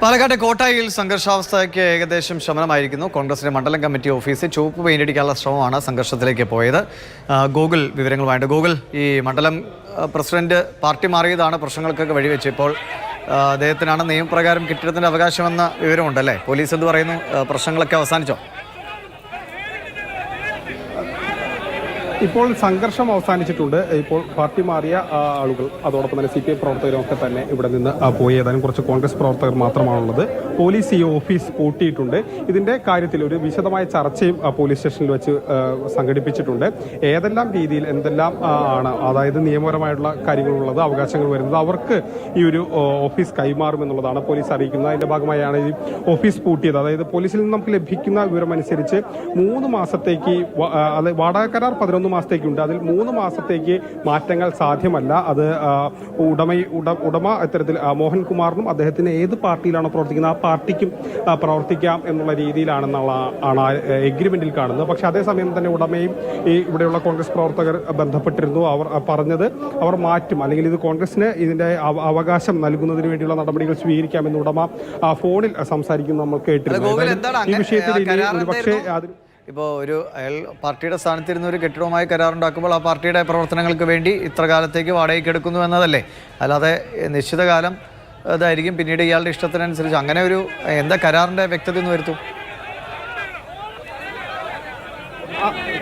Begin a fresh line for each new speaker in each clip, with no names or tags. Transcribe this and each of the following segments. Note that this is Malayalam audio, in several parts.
പാലക്കാട്ടെ കോട്ടായിൽ സംഘർഷാവസ്ഥയ്ക്ക് ഏകദേശം ശമനമായിരിക്കുന്നു. കോൺഗ്രസിന്റെ മണ്ഡലം കമ്മിറ്റി ഓഫീസിൽ ചുവപ്പ് പെയിന്റടിക്കാനുള്ള ശ്രമമാണ് സംഘർഷത്തിലേക്ക് പോയത്. ഗൂഗിൾ വിവരങ്ങളുമായിട്ട്. ഗൂഗിൾ, ഈ മണ്ഡലം പ്രസിഡന്റ് പാർട്ടി മാറിയതാണ് പ്രശ്നങ്ങൾക്കൊക്കെ വഴിവെച്ച്. ഇപ്പോൾ അദ്ദേഹത്തിനാണ് നിയമപ്രകാരം കെട്ടിടത്തിന്റെ അവകാശമെന്ന വിവരമുണ്ടല്ലേ? പോലീസ് എന്ത് പറയുന്നു? പ്രശ്നങ്ങളൊക്കെ അവസാനിച്ചോ?
ഇപ്പോൾ സംഘർഷം അവസാനിച്ചിട്ടുണ്ട്. ഇപ്പോൾ പാർട്ടി മാറിയ ആളുകൾ, അതോടൊപ്പം തന്നെ CPI പ്രവർത്തകരും ഒക്കെ തന്നെ ഇവിടെ നിന്ന് പോയി. ഏതാനും കുറച്ച് കോൺഗ്രസ് പ്രവർത്തകർ മാത്രമാണുള്ളത്. പോലീസ് ഈ ഓഫീസ് പൂട്ടിയിട്ടുണ്ട്. ഇതിന്റെ കാര്യത്തിൽ ഒരു വിശദമായ ചർച്ചയും പോലീസ് സ്റ്റേഷനിൽ വെച്ച് സംഘടിപ്പിച്ചിട്ടുണ്ട്. ഏതെല്ലാം രീതിയിൽ എന്തെല്ലാം ആണ്, അതായത് നിയമപരമായിട്ടുള്ള കാര്യങ്ങളുള്ളത്, അവകാശങ്ങൾ വരുന്നത്, അവർക്ക് ഈ ഒരു ഓഫീസ് കൈമാറുമെന്നുള്ളതാണ് പോലീസ് അറിയിക്കുന്നത്. അതിന്റെ ഭാഗമായാണ് ഈ ഓഫീസ് പൂട്ടിയത്. അതായത് പോലീസിൽ നിന്ന് നമുക്ക് ലഭിക്കുന്ന വിവരമനുസരിച്ച് 3 മാസത്തേക്ക് വാടക കരാർ 11 മാസത്തേക്കുണ്ട്. അതിൽ 3 മാസത്തേക്ക് മാറ്റങ്ങൾ സാധ്യമല്ല. അത് ഉടമ ഇത്തരത്തിൽ മോഹൻകുമാറിനും അദ്ദേഹത്തിന് ഏത് പാർട്ടിയിലാണോ പ്രവർത്തിക്കുന്നത് ആ പാർട്ടിക്കും പ്രവർത്തിക്കാം എന്നുള്ള രീതിയിലാണെന്നുള്ളതാണ് എഗ്രിമെന്റിൽ കാണുന്നത്. പക്ഷെ അതേസമയം തന്നെ ഉടമയും ഈ ഇവിടെയുള്ള കോൺഗ്രസ് പ്രവർത്തകർ ബന്ധപ്പെട്ടിരുന്നു. അവർ പറഞ്ഞത് അവർ മാറ്റും, അല്ലെങ്കിൽ ഇത് കോൺഗ്രസിന് ഇതിന്റെ അവകാശം നൽകുന്നതിന് വേണ്ടിയുള്ള നടപടികൾ സ്വീകരിക്കാമെന്ന് ഉടമ ഫോണിൽ സംസാരിക്കുന്നത് നമ്മൾ കേട്ടിരുന്നു. ഈ വിഷയത്തിൽ ഒരുപക്ഷെ
ഇപ്പോൾ അയാൾ പാർട്ടിയുടെ സ്ഥാനത്തിരുന്ന ഒരു കെട്ടിടവുമായി കരാറുണ്ടാക്കുമ്പോൾ ആ പാർട്ടിയുടെ പ്രവർത്തനങ്ങൾക്ക് വേണ്ടി ഇത്ര കാലത്തേക്ക് വാടകയ്ക്ക് എടുക്കുന്നു എന്നതല്ലേ? അല്ലാതെ നിശ്ചിത കാലം ഇതായിരിക്കും, പിന്നീട് ഇയാളുടെ ഇഷ്ടത്തിനനുസരിച്ച് അങ്ങനെ ഒരു എന്താ കരാറിൻ്റെ വ്യക്തത എന്ന് വരുത്തും?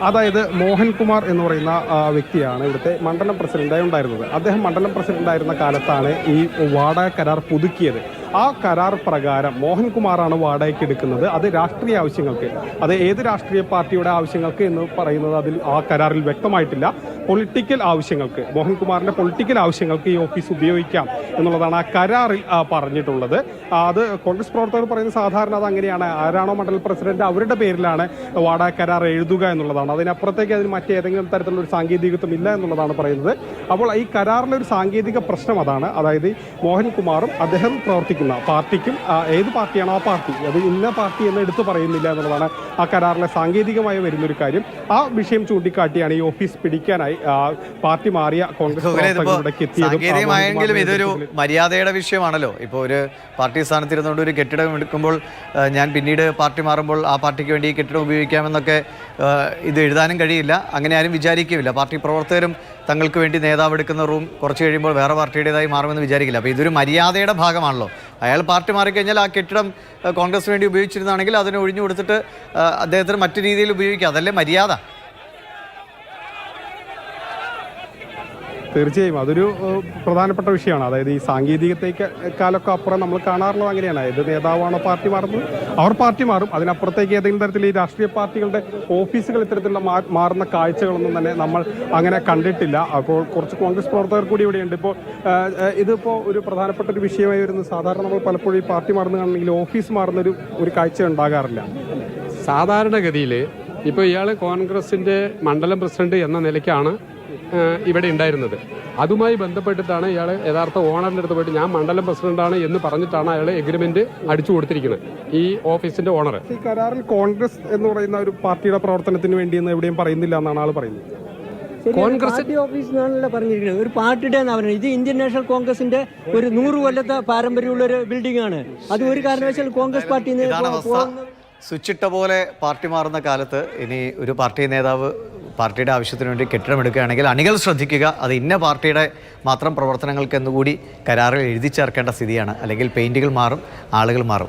അതായത് മോഹൻകുമാർ എന്ന് പറയുന്ന വ്യക്തിയാണ് ഇവിടുത്തെ മണ്ഡലം പ്രസിഡന്റായി ഉണ്ടായിരുന്നത്. അദ്ദേഹം മണ്ഡലം പ്രസിഡന്റായിരുന്ന കാലത്താണ് ഈ വാടക കരാർ പുതുക്കിയത്. ആ കരാർ പ്രകാരം മോഹൻകുമാറാണ് വാടകയ്ക്ക് എടുക്കുന്നത്. അത് രാഷ്ട്രീയ ആവശ്യങ്ങൾക്ക്, അത് ഏത് രാഷ്ട്രീയ പാർട്ടിയുടെ ആവശ്യങ്ങൾക്ക് എന്ന് പറയുന്നത് അതിൽ ആ കരാറിൽ വ്യക്തമായിട്ടില്ല. പൊളിറ്റിക്കൽ ആവശ്യങ്ങൾക്ക്, മോഹൻകുമാറിന്റെ പൊളിറ്റിക്കൽ ആവശ്യങ്ങൾക്ക് ഈ ഓഫീസ് ഉപയോഗിക്കാം എന്നുള്ളതാണ് ആ കരാറിൽ പറഞ്ഞിട്ടുള്ളത്. അത് കോൺഗ്രസ് പ്രവർത്തകർ പറയുന്നത് സാധാരണ അത് അങ്ങനെയാണ്. ആരാണോ മണ്ഡലം പ്രസിഡന്റ് അവരുടെ പേരിലാണ് വാടക കരാർ എഴുതുക എന്നുള്ളതാണ്. അതിനപ്പുറത്തേക്ക് അതിന് മറ്റേതെങ്കിലും തരത്തിലുള്ള ഒരു സാങ്കേതികത്വം ഇല്ല എന്നുള്ളതാണ് പറയുന്നത്. അപ്പോൾ ഈ കരാറിലെ ഒരു സാങ്കേതിക പ്രശ്നം അതാണ്. അതായത് മോഹൻകുമാറും അദ്ദേഹം പ്രവർത്തിക്കുന്ന പാർട്ടിക്കും, ഏത് പാർട്ടിയാണോ ആ പാർട്ടി, അത് ഇന്ന പാർട്ടി എന്ന് എടുത്തു പറയുന്നില്ല എന്നുള്ളതാണ് ആ കരാറിലെ സാങ്കേതികമായി വരുന്നൊരു കാര്യം. ആ വിഷയം ചൂണ്ടിക്കാട്ടിയാണ് ഈ ഓഫീസ് പിടിക്കാനായി പാർട്ടി മാറിയ കോൺഗ്രസ്
സാങ്കേതികമായെങ്കിലും ഇതൊരു മര്യാദയുടെ വിഷയമാണല്ലോ. ഇപ്പോൾ ഒരു പാർട്ടി സ്ഥാനത്തിരുന്നുകൊണ്ട് ഒരു കെട്ടിടം എടുക്കുമ്പോൾ ഞാൻ പിന്നീട് പാർട്ടി മാറുമ്പോൾ ആ പാർട്ടിക്ക് വേണ്ടി ഈ കെട്ടിടം ഉപയോഗിക്കാമെന്നൊക്കെ ഇത് എഴുതാനും കഴിയില്ല. അങ്ങനെ ആരും വിചാരിക്കുകയില്ല. പാർട്ടി പ്രവർത്തകരും തങ്ങൾക്ക് വേണ്ടി നേതാവ് എടുക്കുന്ന റൂം കുറച്ച് കഴിയുമ്പോൾ വേറെ പാർട്ടിയുടേതായി മാറുമെന്ന് വിചാരിക്കില്ല. അപ്പോൾ ഇതൊരു മര്യാദയുടെ ഭാഗമാണല്ലോ. അയാൾ പാർട്ടി മാറിക്കഴിഞ്ഞാൽ ആ കെട്ടിടം കോൺഗ്രസിന് വേണ്ടി ഉപയോഗിച്ചിരുന്നാണെങ്കിൽ അതിനെ ഒഴിഞ്ഞു കൊടുത്തിട്ട് അദ്ദേഹത്തിന് മറ്റു രീതിയിൽ ഉപയോഗിക്കുക. അതല്ലേ മര്യാദ?
തീർച്ചയായും അതൊരു പ്രധാനപ്പെട്ട വിഷയമാണ്. അതായത് ഈ സാങ്കേതികത്തേക്കാളൊക്കെ അപ്പുറം നമ്മൾ കാണാറുള്ളത് അങ്ങനെയാണ്. ഏത് നേതാവാണോ പാർട്ടി മാറുന്നത് അവർ പാർട്ടി മാറും. അതിനപ്പുറത്തേക്ക് ഏതെങ്കിലും തരത്തിൽ ഈ രാഷ്ട്രീയ പാർട്ടികളുടെ ഓഫീസുകൾ ഇത്തരത്തിലുള്ള മാറുന്ന കാഴ്ചകളൊന്നും തന്നെ നമ്മൾ അങ്ങനെ കണ്ടിട്ടില്ല. അപ്പോൾ കുറച്ച് കോൺഗ്രസ് പ്രവർത്തകർ കൂടി ഇവിടെയുണ്ട്. ഇപ്പോൾ ഇതിപ്പോൾ ഒരു പ്രധാനപ്പെട്ട ഒരു വിഷയമായി വരുന്നത്, സാധാരണ നമ്മൾ പലപ്പോഴും ഈ പാർട്ടി മാറുന്നതാണെങ്കിൽ ഓഫീസ് മാറുന്ന ഒരു കാഴ്ച ഉണ്ടാകാറില്ല.
സാധാരണഗതിയിൽ ഇപ്പോൾ ഇയാൾ കോൺഗ്രസിൻ്റെ മണ്ഡലം പ്രസിഡന്റ് എന്ന നിലയ്ക്കാണ് ഇവിടെ ഉണ്ടായിരുന്നത്. അതുമായി ബന്ധപ്പെട്ടിട്ടാണ് ഇയാൾ യഥാർത്ഥ ഓണറിൻ്റെ അടുത്ത് പോയിട്ട് ഞാൻ മണ്ഡലം പ്രസിഡന്റാണ് എന്ന് പറഞ്ഞിട്ടാണ് അയാൾ എഗ്രിമെന്റ് അടിച്ചു കൊടുത്തിരിക്കുന്നത്, ഈ ഓഫീസിന്റെ ഓണർ.
ഈ കരാറിൽ കോൺഗ്രസ് എന്ന് പറയുന്ന ഒരു പാർട്ടിയുടെ പ്രവർത്തനത്തിന് വേണ്ടി എന്ന് എവിടെയും പറയുന്നില്ല എന്നാണ് ആൾ പറയുന്നത്.
കോൺഗ്രസ് ഓഫീസിനാണല്ലോ പറഞ്ഞിരിക്കുന്നത്, ഒരു പാർട്ടിയുടെ പറയുന്നത്. ഇത് ഇന്ത്യൻ നാഷണൽ കോൺഗ്രസിന്റെ ഒരു 100 കൊല്ലത്തെ പാരമ്പര്യമുള്ള ഒരു ബിൽഡിംഗ് ആണ്. അത് ഒരു കാരണവശാൽ കോൺഗ്രസ് പാർട്ടി
സ്വിച്ചിട്ട പോലെ പാർട്ടി മാറുന്ന കാലത്ത് ഇനി ഒരു പാർട്ടി നേതാവ് പാർട്ടിയുടെ ആവശ്യത്തിന് വേണ്ടി കെട്ടിടമെടുക്കുകയാണെങ്കിൽ അണികൾ ശ്രദ്ധിക്കുക, അത് ഇന്ന പാർട്ടിയുടെ മാത്രം പ്രവർത്തനങ്ങൾക്ക് എന്നുകൂടി കരാറിൽ എഴുതി ചേർക്കേണ്ട സ്ഥിതിയാണ്. അല്ലെങ്കിൽ പെയിന്റുകൾ മാറും, ആളുകൾ മാറും.